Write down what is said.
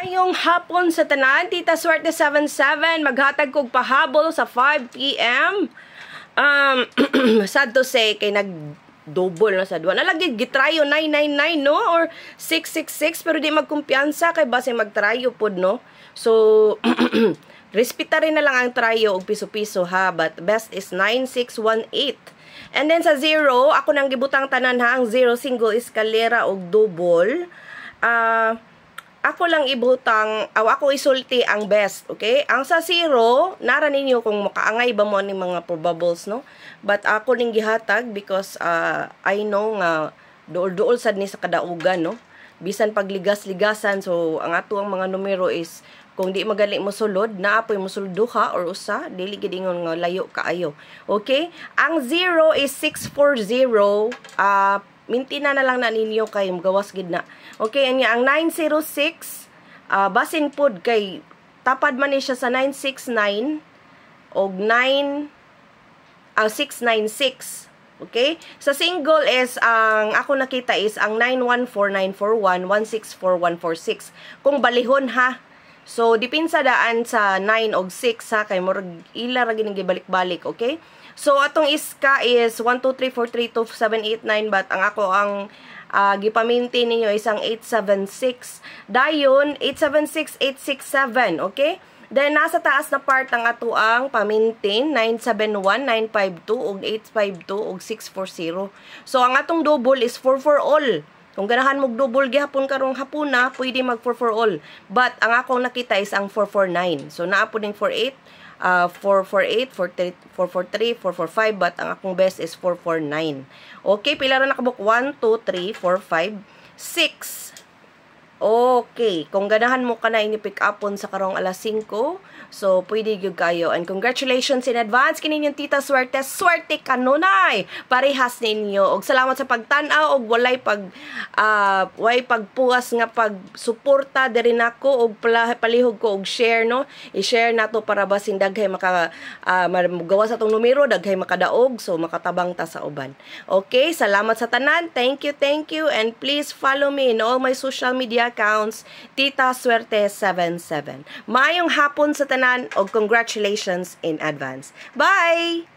Ngayong hapon sa tanan, Tita Swerte 77, maghatag kog pahabol sa 5 p.m. Sad to say, kay nag-double na sa duwa. Nalagid, gitrayo 999, no? Or 666, pero di magkumpiyansa, kay base magtrayo pod, no? So, respeta rin na lang ang trayo og piso-piso, ha? But best is 9618. And then sa 0, ako nang gibutang tanan, ha? Ang 0, single escalera og double. Ako lang ibutang, ako isulti ang best, okay? Ang sa 0, nara ninyo kung makaangay ba mo ni mga probables, no? But ako ning gihatag because I know nga dool-dool sad ni sa kadaugan, no? Bisan pagligas-ligasan, so ang ato ang mga numero is kung di magali mo sulod, naapoy mo sulduha or usa, dili gid ingon nga layo kaayo. Okay? Ang 0 is 640, mintina na lang na ninyo kay magawas gid na. Okay, anya ang 906 basin pod kay tapad man ni siya sa 969 og 696. Okay? Sa single is ang ako nakita is ang 914941 164146. Kung balihon ha. So dipinsa daan sa 9 og 6 ha kay murag ila ra gid gibalik-balik, okay? So atong iska is 1 2 3 4 3 2 7 8 9 but ang ako ang gipaminti ninyo isang 876. Dayon 876 867, okay? Then nasa taas na part ang ato ang pamintin 971 952 ug 852 ug 640. So ang atong double is 4 for all. Kung ganahan mog double gihapon karong hapuna, pwede mag 4 for all. But ang akong nakita is ang 449. So naa pud ning 48, 448, 443, 445, but ang akong best is 449. Okay, pila ra nakabuk? 1 2 3 4 5 6. Okay, kung ganahan mo ka na ini-pick upon sa karong alas 5, so pwede gyud kayo. And congratulations in advance kining Tita Swerte. Swerte kanunay parehas ninyo. Og salamat sa pagtan-aw og walay pagpuas nga pagsuporta diri nako og palihog ko og share, no? I-share nato para basin daghay maka magawa sa tong numero, daghay makadaog, so makatabang ta sa uban. Okay, salamat sa tanan. Thank you, and please follow me in all my social media accounts, Tita Swerte 77. Maayong hapon sa tanan og congratulations in advance. Bye!